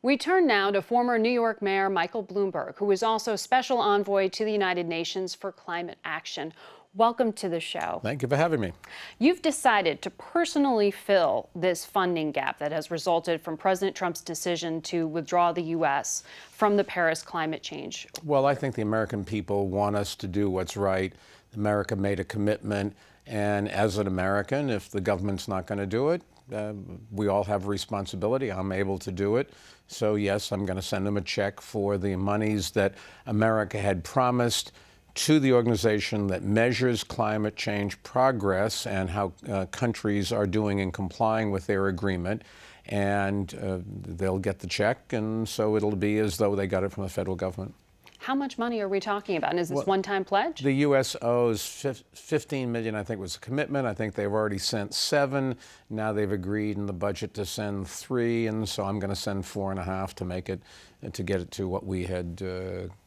We turn now to former New York Mayor Michael Bloomberg, who is also special envoy to the United Nations for climate action. Welcome to the show. Thank you for having me. You've decided to personally fill this funding gap that has resulted from President Trump's decision to withdraw the U.S. from the Paris climate change. Well, I think the American people want us to do what's right. America made a commitment, and as an American, if the government's not going to do it, we all have a responsibility. I'm able to do it. So yes, I'm going to send them a check for the monies that America had promised to the organization that measures climate change progress and how countries are doing in complying with their agreement. And they'll get the check, and so it'll be as though they got it from the federal government. How much money are we talking about? And is this one-time pledge? The U.S. owes $15 million, I think was a commitment. I think they've already sent $7. Now they've agreed in the budget to send $3, and so I'm going to send $4.5 to make it, to get it to what we had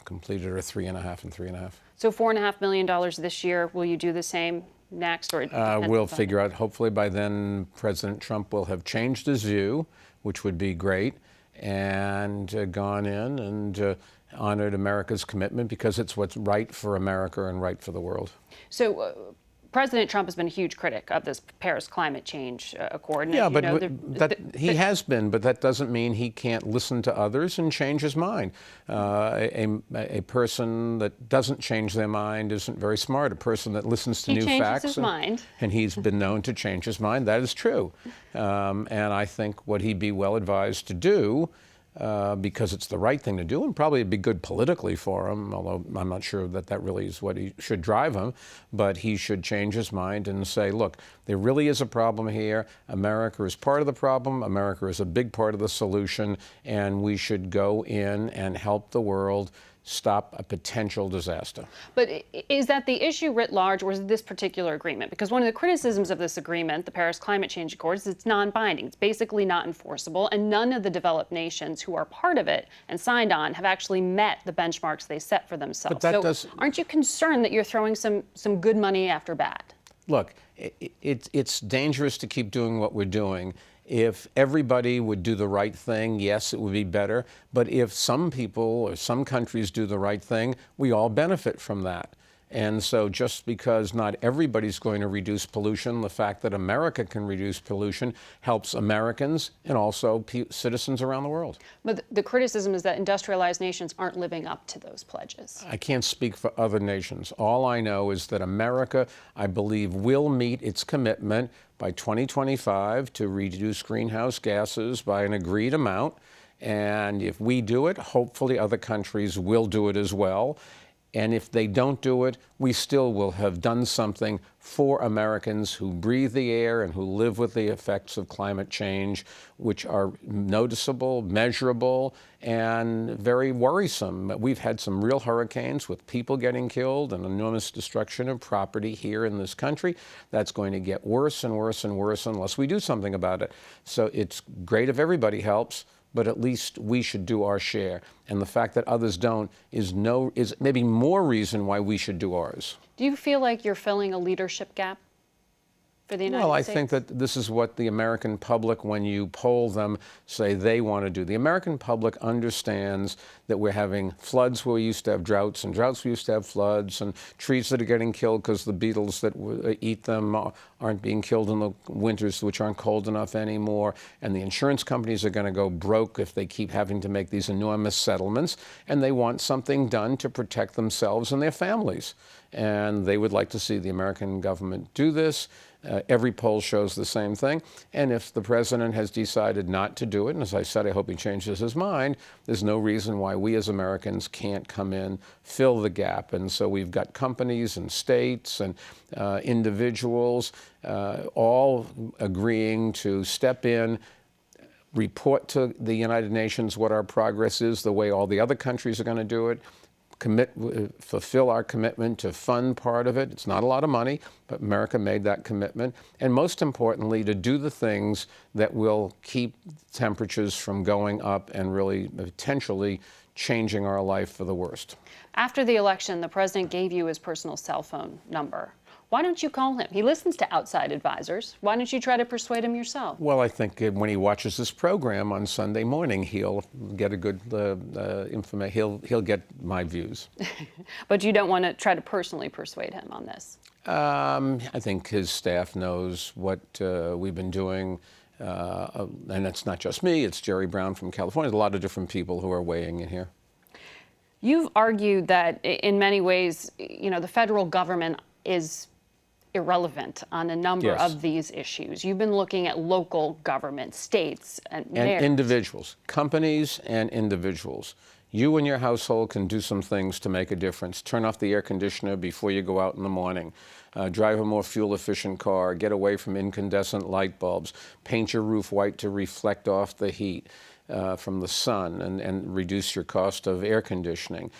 completed, or $3.5 and $3.5. So $4.5 million this year. Will you do the same next? Or we'll figure out. Hopefully by then, President Trump will have changed his view, which would be great, and gone in and honored America's commitment, because it's what's right for America and right for the world. So President Trump has been a huge critic of this Paris climate change accord. Yeah, but he has been, but that doesn't mean he can't listen to others and change his mind. A person that doesn't change their mind isn't very smart. A person that listens to new facts. He changes his mind. And he's been known to change his mind. That is true. And I think what he'd be well advised to do, because it's the right thing to do, and probably it'd be good politically for him, although I'm not sure that that really is what he should drive him, but he should change his mind and say, look, there really is a problem here. America is part of the problem. America is a big part of the solution, and we should go in and help the world stop a potential disaster. But is that the issue writ large, or is it this particular agreement? Because one of the criticisms of this agreement, the Paris Climate Change Accord, is it's non-binding. It's basically not enforceable, and none of the developed nations who are part of it and signed on have actually met the benchmarks they set for themselves. But that aren't you concerned that you're throwing some good money after bad? Look, it's dangerous to keep doing what we're doing. If everybody would do the right thing, yes, it would be better. But if some people or some countries do the right thing, we all benefit from that. And so just because not everybody's going to reduce pollution, the fact that America can reduce pollution helps Americans and also citizens around the world. But the criticism is that industrialized nations aren't living up to those pledges. I can't speak for other nations. All I know is that America, I believe, will meet its commitment by 2025 to reduce greenhouse gases by an agreed amount. And if we do it, hopefully other countries will do it as well. And if they don't do it, we still will have done something for Americans who breathe the air and who live with the effects of climate change, which are noticeable, measurable, and very worrisome. We've had some real hurricanes with people getting killed and enormous destruction of property here in this country. That's going to get worse and worse and worse unless we do something about it. So it's great if everybody helps, but at least we should do our share. And the fact that others don't is maybe more reason why we should do ours. Do you feel like you're filling a leadership gap for the United States? Well, I think that this is what the American public, when you poll them, say they want to do. The American public understands that we're having floods where we used to have droughts, and droughts we used to have floods, and trees that are getting killed because the beetles that eat them aren't being killed in the winters, which aren't cold enough anymore. And the insurance companies are going to go broke if they keep having to make these enormous settlements, and they want something done to protect themselves and their families. And they would like to see the American government do this. Every poll shows the same thing. And if the president has decided not to do it, and as I said, I hope he changes his mind, there's no reason why we as Americans can't come in, fill the gap. And so we've got companies and states and individuals all agreeing to step in, report to the United Nations what our progress is, the way all the other countries are going to do it, fulfill our commitment to fund part of it. It's not a lot of money, but America made that commitment. And most importantly, to do the things that will keep temperatures from going up and really potentially changing our life for the worst. After the election, the president gave you his personal cell phone number. Why don't you call him? He listens to outside advisors. Why don't you try to persuade him yourself? Well, I think when he watches this program on Sunday morning, he'll get a good information. He'll get my views. But you don't want to try to personally persuade him on this? I think his staff knows what we've been doing. And it's not just me, it's Jerry Brown from California. There's a lot of different people who are weighing in here. You've argued that in many ways, the federal government is irrelevant on a number of these issues. You've been looking at local government, states, and mayors. Individuals, companies and individuals. You and your household can do some things to make a difference. Turn off the air conditioner before you go out in the morning. Drive a more fuel-efficient car. Get away from incandescent light bulbs. Paint your roof white to reflect off the heat from the sun and reduce your cost of air conditioning.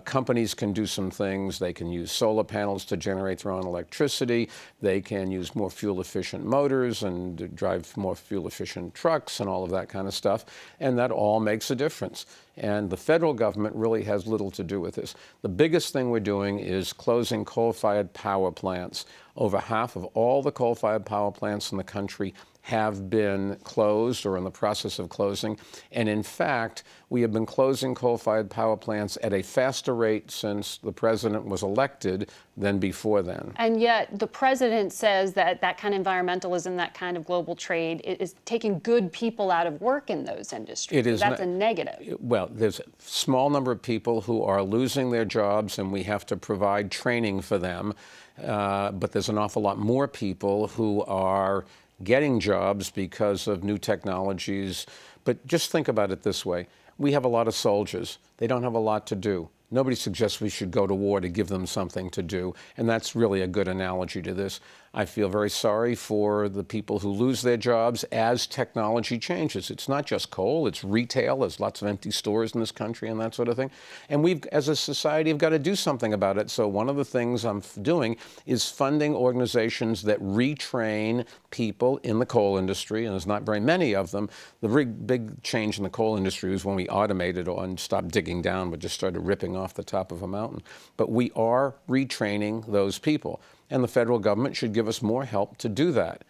Companies can do some things. They can use solar panels to generate their own electricity. They can use more fuel-efficient motors and drive more fuel-efficient trucks and all of that kind of stuff. And that all makes a difference. And the federal government really has little to do with this. The biggest thing we're doing is closing coal-fired power plants. Over half of all the coal-fired power plants in the country have been closed or in the process of closing. And in fact, we have been closing coal-fired power plants at a faster rate since the president was elected than before then. And yet the president says that that kind of environmentalism, that kind of global trade is taking good people out of work in those industries. It is That's a negative. Well, there's a small number of people who are losing their jobs and we have to provide training for them. But there's an awful lot more people who are getting jobs because of new technologies. But just think about it this way. We have a lot of soldiers. They don't have a lot to do. Nobody suggests we should go to war to give them something to do. And that's really a good analogy to this. I feel very sorry for the people who lose their jobs as technology changes. It's not just coal, it's retail. There's lots of empty stores in this country and that sort of thing. And we've, as a society, have got to do something about it. So one of the things I'm doing is funding organizations that retrain people in the coal industry, and there's not very many of them. The big change in the coal industry was when we automated and stopped digging down, but just started ripping off the top of a mountain. But we are retraining those people. And the federal government should give us more help to do that.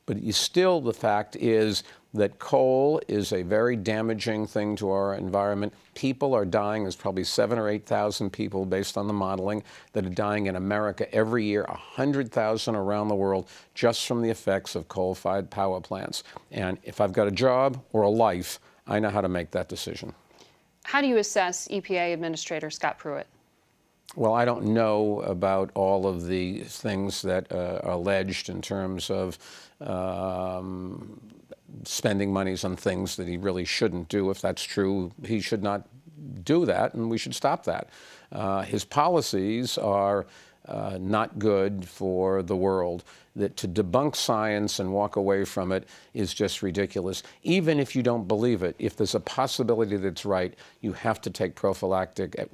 But still, the fact is that coal is a very damaging thing to our environment. People are dying. There's probably 7,000 or 8,000 people, based on the modeling, that are dying in America every year, 100,000 around the world, just from the effects of coal-fired power plants. And if I've got a job or a life, I know how to make that decision. How do you assess EPA Administrator Scott Pruett? Well, I don't know about all of the things that are alleged in terms of spending monies on things that he really shouldn't do. If that's true, he should not do that, and we should stop that. His policies are not good for the world. That to debunk science and walk away from it is just ridiculous. Even if you don't believe it, if there's a possibility that it's right, you have to take prophylactic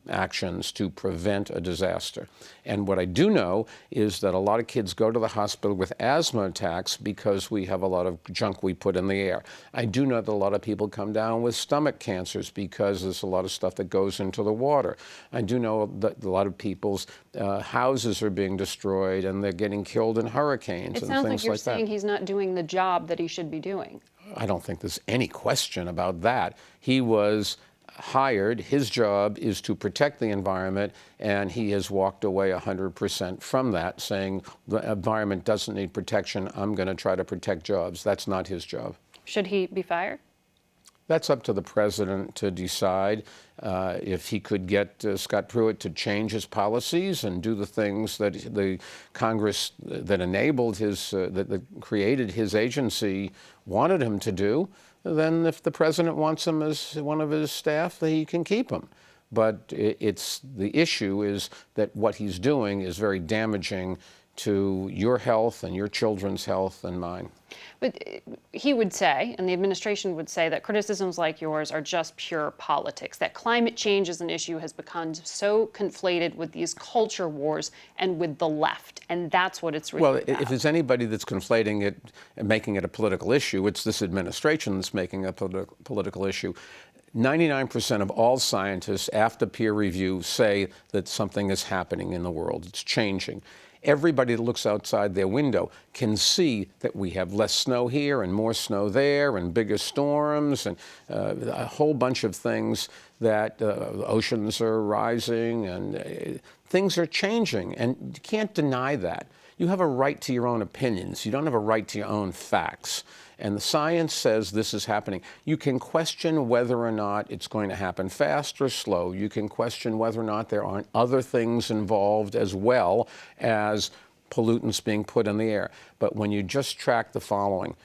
actions to prevent a disaster. And what I do know is that a lot of kids go to the hospital with asthma attacks because we have a lot of junk we put in the air. I do know that a lot of people come down with stomach cancers because there's a lot of stuff that goes into the water. I do know that a lot of people's houses are being destroyed and they're getting killed in hurricanes and things like that. It sounds like you're saying he's not doing the job that he should be doing. I don't think there's any question about that. He was hired, his job is to protect the environment, and he has walked away 100% from that, saying the environment doesn't need protection, I'm going to try to protect jobs. That's not his job. Should he be fired? That's up to the president to decide. If he could get Scott Pruett to change his policies and do the things that the Congress that enabled his, that created his agency wanted him to do, then if the president wants him as one of his staff, he can keep him. But the issue is that what he's doing is very damaging to your health and your children's health and mine. But he would say, and the administration would say, that criticisms like yours are just pure politics, that climate change as an issue has become so conflated with these culture wars and with the left, and that's what it's really about. If there's anybody that's conflating it and making it a political issue, it's this administration that's making it a political issue. 99% of all scientists, after peer review, say that something is happening in the world. It's changing. Everybody that looks outside their window can see that we have less snow here and more snow there and bigger storms and a whole bunch of things that the oceans are rising and things are changing, and you can't deny that. You have a right to your own opinions. You don't have a right to your own facts. And the science says this is happening. You can question whether or not it's going to happen fast or slow. You can question whether or not there aren't other things involved as well as pollutants being put in the air. But when you just track the following,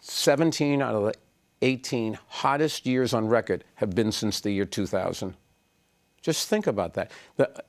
17 out of the 18 hottest years on record have been since the year 2000. Just think about that.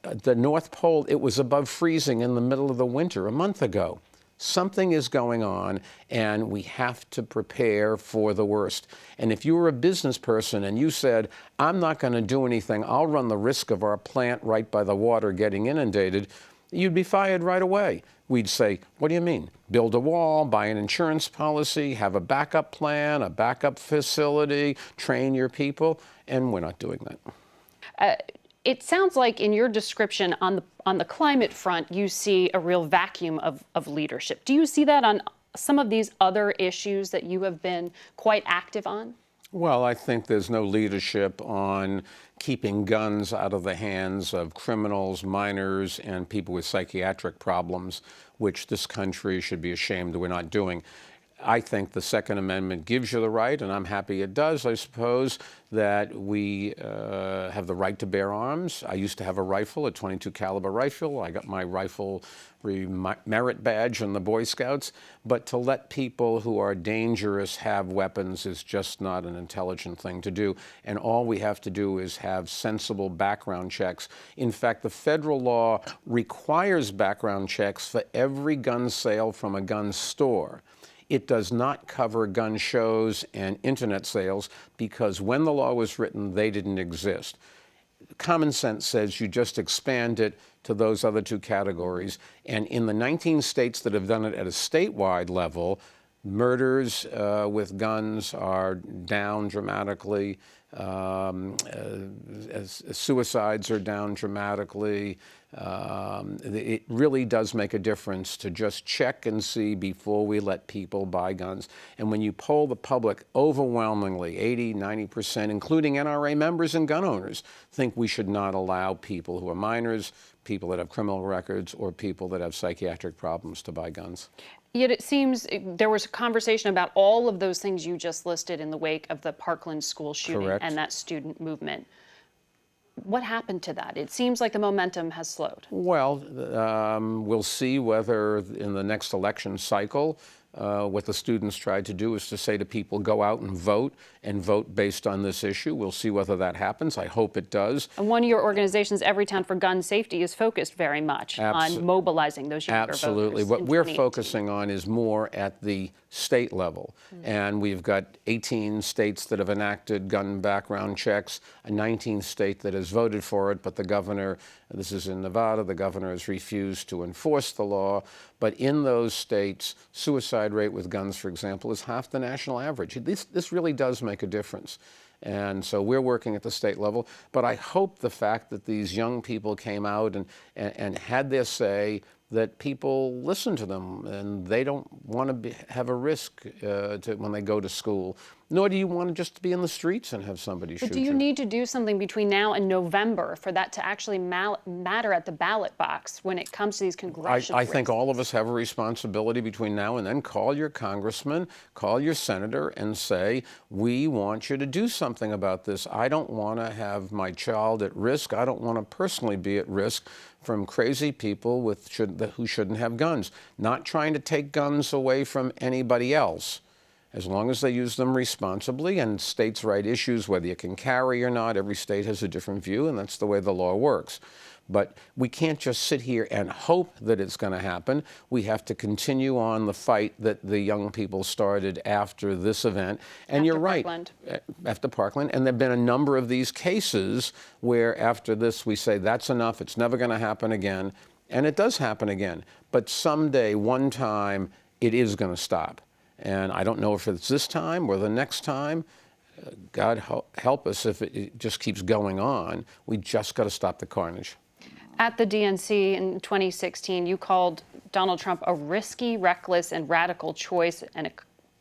The North Pole, it was above freezing in the middle of the winter a month ago. Something is going on, and we have to prepare for the worst. And if you were a business person and you said, I'm not going to do anything, I'll run the risk of our plant right by the water getting inundated, you'd be fired right away. We'd say, what do you mean? Build a wall, buy an insurance policy, have a backup plan, a backup facility, train your people, and we're not doing that. It sounds like in your description on the climate front, you see a real vacuum of leadership. Do you see that on some of these other issues that you have been quite active on? Well, I think there's no leadership on keeping guns out of the hands of criminals, minors, and people with psychiatric problems, which this country should be ashamed that we're not doing. I think the Second Amendment gives you the right, and I'm happy it does, I suppose, that we have the right to bear arms. I used to have a rifle, a .22 caliber rifle. I got my rifle merit badge in the Boy Scouts. But to let people who are dangerous have weapons is just not an intelligent thing to do. And all we have to do is have sensible background checks. In fact, the federal law requires background checks for every gun sale from a gun store. It does not cover gun shows and internet sales because when the law was written, they didn't exist. Common sense says you just expand it to those other two categories. And in the 19 states that have done it at a statewide level, murders with guns are down dramatically. Suicides are down dramatically. It really does make a difference to just check and see before we let people buy guns. And when you poll the public, overwhelmingly, 80, 90%, including NRA members and gun owners, think we should not allow people who are minors, people that have criminal records, or people that have psychiatric problems to buy guns. Yet it seems there was a conversation about all of those things you just listed in the wake of the Parkland school shooting. Correct. And that student movement. What happened to that? It seems like the momentum has slowed. Well, we'll see whether in the next election cycle, what the students tried to do is to say to people, go out and vote based on this issue. We'll see whether that happens. I hope it does. And one of your organizations, Everytown for Gun Safety, is focused very much on mobilizing those younger voters. Absolutely. What we're focusing on is more at the state level. And we've got 18 states that have enacted gun background checks, a 19th state that has voted for it, but the governor, this is in Nevada, the governor has refused to enforce the law. But in those states, suicide rate with guns, for example, is half the national average. This really does make a difference. And so we're working at the state level. But I hope the fact that these young people came out and had their say, that people listen to them and they don't want to have a risk when they go to school. Nor do you want to just be in the streets and have somebody shoot you. But do you need to do something between now and November for that to actually matter at the ballot box when it comes to these congressional I think all of us have a responsibility between now and then. Call your congressman, call your senator, and say, we want you to do something about this. I don't want to have my child at risk. I don't want to personally be at risk from crazy people who shouldn't have guns. Not trying to take guns away from anybody else, as long as they use them responsibly, and states write issues whether you can carry or not. Every state has a different view, and that's the way the law works. But we can't just sit here and hope that it's going to happen. We have to continue on the fight that the young people started after this event. And you're right. After Parkland. And there have been a number of these cases where after this we say, that's enough, it's never going to happen again. And it does happen again. But someday, one time, it is going to stop. And I don't know if it's this time or the next time. God help us if it just keeps going on. We just got to stop the carnage. At the DNC in 2016, you called Donald Trump a risky, reckless, and radical choice, and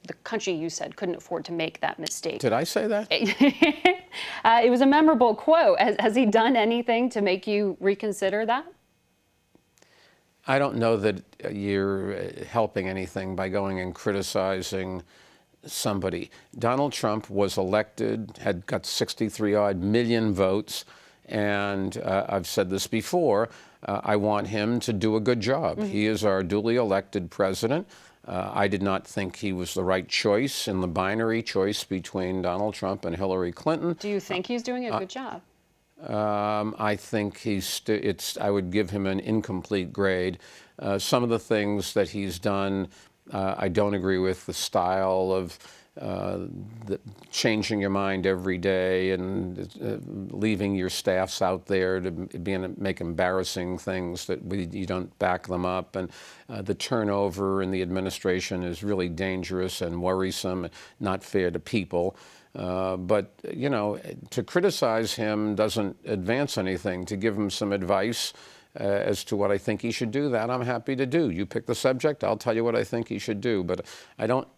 the country, you said, couldn't afford to make that mistake. Did I say that? It was a memorable quote. Has he done anything to make you reconsider that? I don't know that you're helping anything by going and criticizing somebody. Donald Trump was elected, had got 63-odd million votes, and I've said this before, I want him to do a good job. Mm-hmm. He is our duly elected president. I did not think he was the right choice in the binary choice between Donald Trump and Hillary Clinton. Do you think he's doing a good job? I think I would give him an incomplete grade. Some of the things that he's done, I don't agree with. The style of changing your mind every day and leaving your staffs out there to make embarrassing things that you don't back them up. And the turnover in the administration is really dangerous and worrisome, not fair to people. But, you know, to criticize him doesn't advance anything. To give him some advice as to what I think he should do, that I'm happy to do. You pick the subject, I'll tell you what I think he should do. But I don't,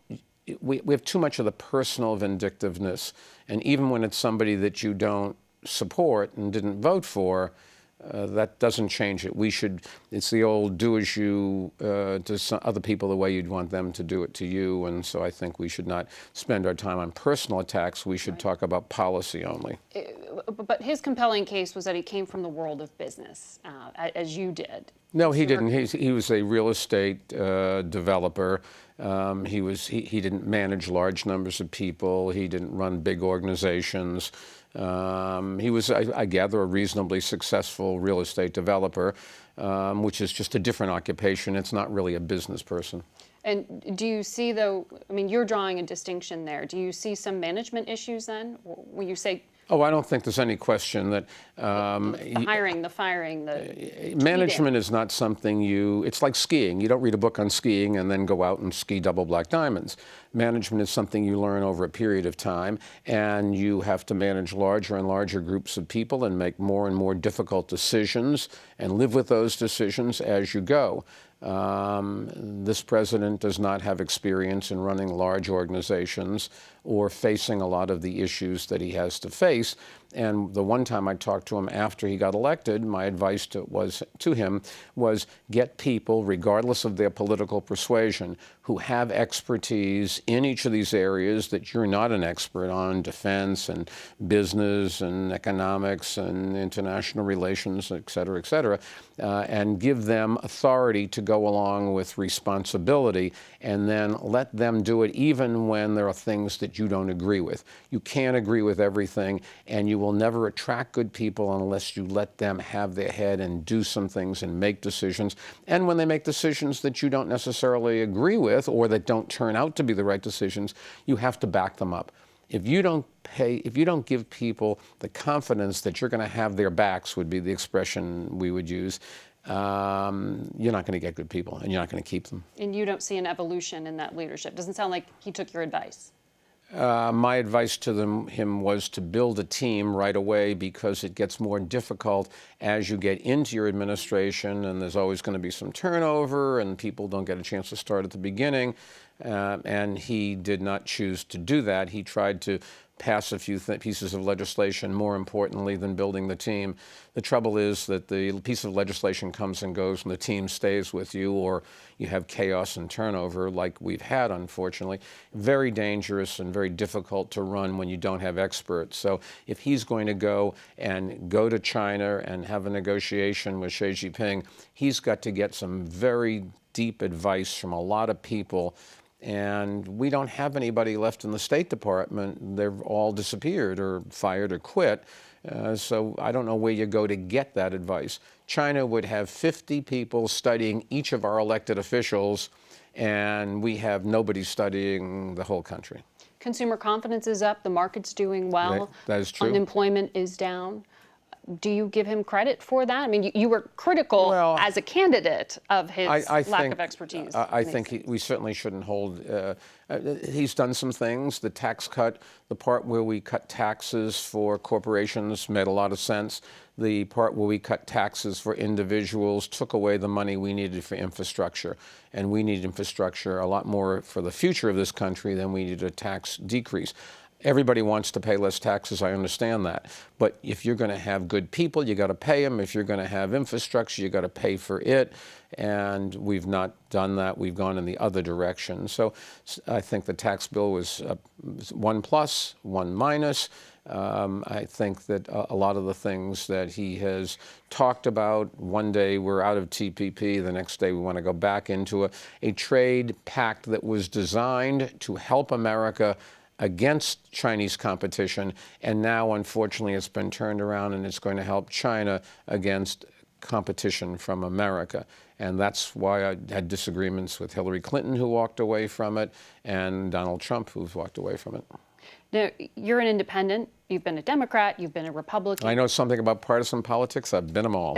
we have too much of the personal vindictiveness. And even when it's somebody that you don't support and didn't vote for, that doesn't change it. It's the old do as you to some other people the way you'd want them to do it to you. And so I think we should not spend our time on personal attacks. We should talk about policy only. But his compelling case was that he came from the world of business, as you did. No, he didn't. He was a real estate developer. He didn't manage large numbers of people. He didn't run big organizations. He was, I gather, a reasonably successful real estate developer, which is just a different occupation. It's not really a business person. And do you see, though, I mean, you're drawing a distinction there. Do you see some management issues then when you say... Oh, I don't think there's any question that... the hiring, the firing, the... Management is not something it's like skiing. You don't read a book on skiing and then go out and ski double black diamonds. Management is something you learn over a period of time, and you have to manage larger and larger groups of people and make more and more difficult decisions and live with those decisions as you go. This president does not have experience in running large organizations or facing a lot of the issues that he has to face. And the one time I talked to him after he got elected, my advice to him was get people, regardless of their political persuasion, who have expertise in each of these areas that you're not an expert on, defense and business and economics and international relations, et cetera, and give them authority to go along with responsibility, and then let them do it even when there are things that you don't agree with. You can't agree with everything, and you will never attract good people unless you let them have their head and do some things and make decisions. And when they make decisions that you don't necessarily agree with or that don't turn out to be the right decisions, you have to back them up. If you don't give people the confidence that you're going to have their backs, would be the expression we would use, you're not going to get good people, and you're not going to keep them. And you don't see an evolution in that leadership. Doesn't sound like he took your advice. My advice to him was to build a team right away, because it gets more difficult as you get into your administration, and there's always going to be some turnover, and people don't get a chance to start at the beginning. And he did not choose to do that. He tried to pass a few pieces of legislation more importantly than building the team. The trouble is that the piece of legislation comes and goes and the team stays with you, or you have chaos and turnover like we've had, unfortunately. Very dangerous and very difficult to run when you don't have experts. So if he's going to go to China and have a negotiation with Xi Jinping, he's got to get some very deep advice from a lot of people. And we don't have anybody left in the State Department. They've all disappeared or fired or quit. So I don't know where you go to get that advice. China would have 50 people studying each of our elected officials, and we have nobody studying the whole country. Consumer confidence is up. The market's doing well. That is true. Unemployment is down. Do you give him credit for that? I mean, you were critical as a candidate of his lack of expertise. I think we certainly shouldn't hold. He's done some things. The tax cut, the part where we cut taxes for corporations made a lot of sense. The part where we cut taxes for individuals took away the money we needed for infrastructure. And we need infrastructure a lot more for the future of this country than we need a tax decrease. Everybody wants to pay less taxes, I understand that. But if you're going to have good people, you got to pay them. If you're going to have infrastructure, you got to pay for it. And we've not done that. We've gone in the other direction. So I think the tax bill was 1 plus, 1 minus. I think that a lot of the things that he has talked about, one day we're out of TPP, the next day we want to go back into a trade pact that was designed to help America against Chinese competition, and now unfortunately it's been turned around and it's going to help China against competition from America. And that's why I had disagreements with Hillary Clinton, who walked away from it, and Donald Trump, who's walked away from it. Now, you're an independent. You've been a Democrat. You've been a Republican. I know something about partisan politics. I've been them all.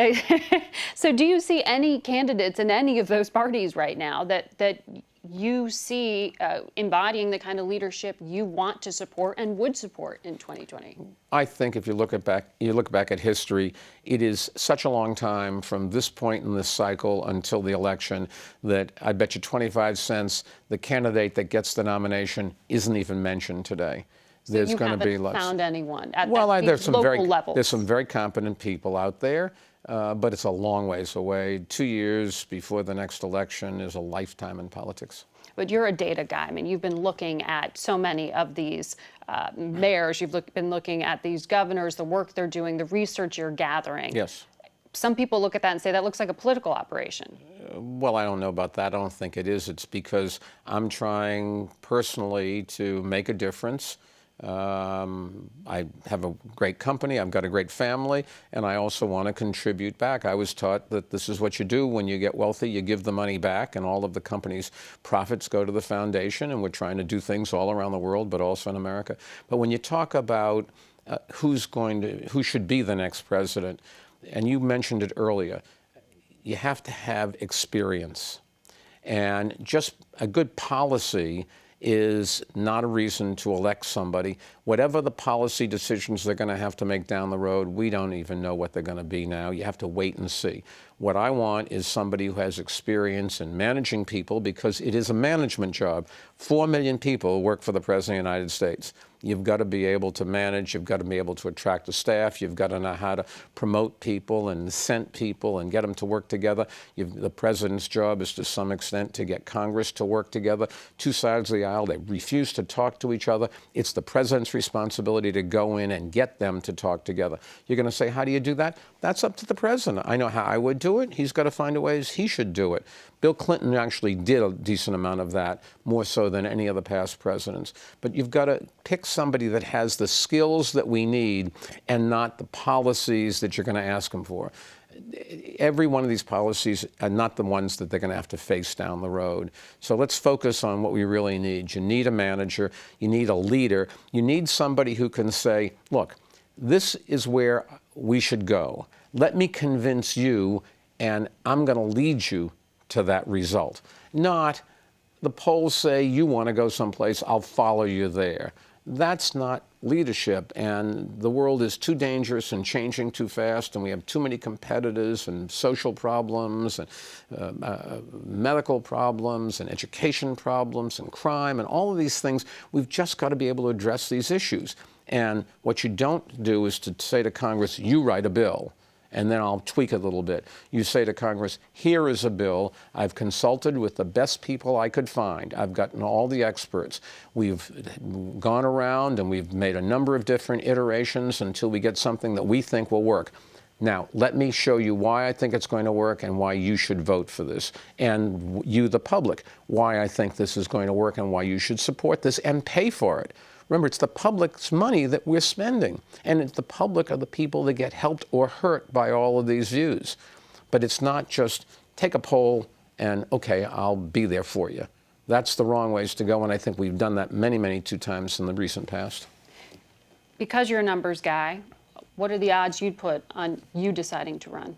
So do you see any candidates in any of those parties right now that you see embodying the kind of leadership you want to support and would support in 2020? I think if you look back at history, it is such a long time from this point in this cycle until the election that I bet you 25 cents the candidate that gets the nomination isn't even mentioned today. There's you going to be haven't found anyone at there's local levels. There's some very competent people out there, but it's a long ways away. 2 years before the next election is a lifetime in politics. But you're a data guy. I mean, you've been looking at so many of these mayors. You've been looking at these governors, the work they're doing, the research you're gathering. Yes. Some people look at that and say that looks like a political operation. Well, I don't know about that. I don't think it is. It's because I'm trying personally to make a difference. I have a great company, I've got a great family, and I also want to contribute back. I was taught that this is what you do when you get wealthy, you give the money back, and all of the company's profits go to the foundation, and we're trying to do things all around the world, but also in America. But when you talk about who should be the next president, and you mentioned it earlier, you have to have experience. And just a good policy is not a reason to elect somebody. Whatever the policy decisions they're going to have to make down the road, we don't even know what they're going to be now. You have to wait and see. What I want is somebody who has experience in managing people, because it is a management job. 4 million people work for the President of the United States. You've got to be able to manage, you've got to be able to attract the staff, you've got to know how to promote people and incent people and get them to work together. The president's job is to some extent to get Congress to work together. Two sides of the aisle, they refuse to talk to each other. It's the president's responsibility to go in and get them to talk together. You're going to say, how do you do that? That's up to the president. I know how I would do it. He's got to find a ways he should do it. Bill Clinton actually did a decent amount of that, more so than any of the past presidents. But you've got to pick somebody that has the skills that we need and not the policies that you're going to ask them for. Every one of these policies are not the ones that they're going to have to face down the road. So let's focus on what we really need. You need a manager. You need a leader. You need somebody who can say, look, this is where we should go. Let me convince you, and I'm going to lead you to that result. Not, the polls say you want to go someplace, I'll follow you there. That's not leadership, and the world is too dangerous and changing too fast, and we have too many competitors and social problems and medical problems and education problems and crime and all of these things. We've just got to be able to address these issues. And what you don't do is to say to Congress, you write a bill, and then I'll tweak it a little bit. You say to Congress, here is a bill. I've consulted with the best people I could find. I've gotten all the experts. We've gone around and we've made a number of different iterations until we get something that we think will work. Now, let me show you why I think it's going to work and why you should vote for this. And you, the public, why I think this is going to work and why you should support this and pay for it. Remember, it's the public's money that we're spending, and it's the public are the people that get helped or hurt by all of these views. But it's not just take a poll and, okay, I'll be there for you. That's the wrong ways to go, and I think we've done that many, many times in the recent past. Because you're a numbers guy, What are the odds you'd put on you deciding to run?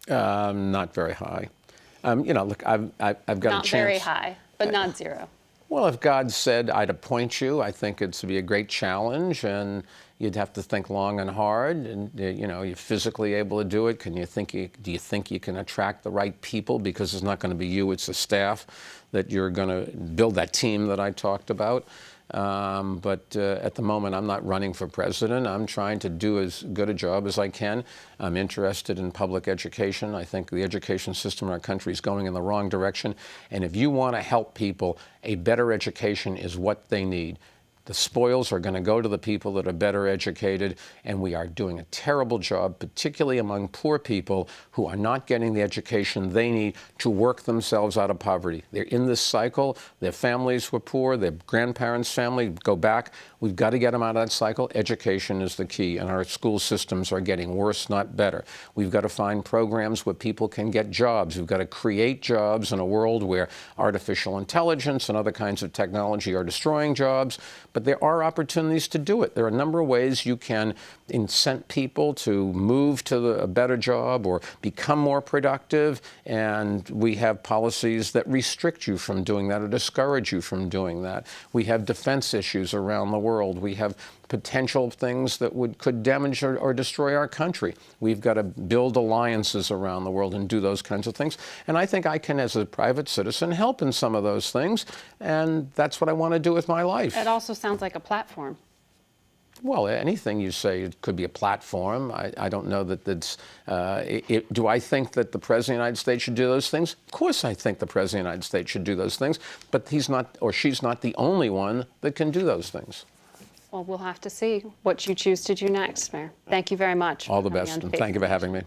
Not very high. Look, I've got a chance. Not very high, but not zero. Well, if God said I'd appoint you, I think it'd be a great challenge, and you'd have to think long and hard. And you're physically able to do it. Do you think you can attract the right people? Because it's not going to be you; it's the staff that you're going to build that team that I talked about. But at the moment, I'm not running for president. I'm trying to do as good a job as I can. I'm interested in public education. I think the education system in our country is going in the wrong direction. And if you want to help people, a better education is what they need. The spoils are going to go to the people that are better educated, and we are doing a terrible job, particularly among poor people who are not getting the education they need to work themselves out of poverty. They're in this cycle. Their families were poor. Their grandparents' family go back. We've got to get them out of that cycle. Education is the key, and our school systems are getting worse, not better. We've got to find programs where people can get jobs. We've got to create jobs in a world where artificial intelligence and other kinds of technology are destroying jobs. But there are opportunities to do it. There are a number of ways you can incent people to move to a better job or become more productive, and we have policies that restrict you from doing that or discourage you from doing that. We have defense issues around the world. We have potential things that could damage or destroy our country. We've got to build alliances around the world and do those kinds of things. And I think I can, as a private citizen, help in some of those things. And that's what I want to do with my life. It also sounds like a platform. Well, anything you say, it could be a platform. I don't know that that's... do I think that the President of the United States should do those things? Of course I think the President of the United States should do those things. But he's not, or she's not, the only one that can do those things. Well, we'll have to see what you choose to do next, Mayor. Thank you very much. All the best, and thank you for having me.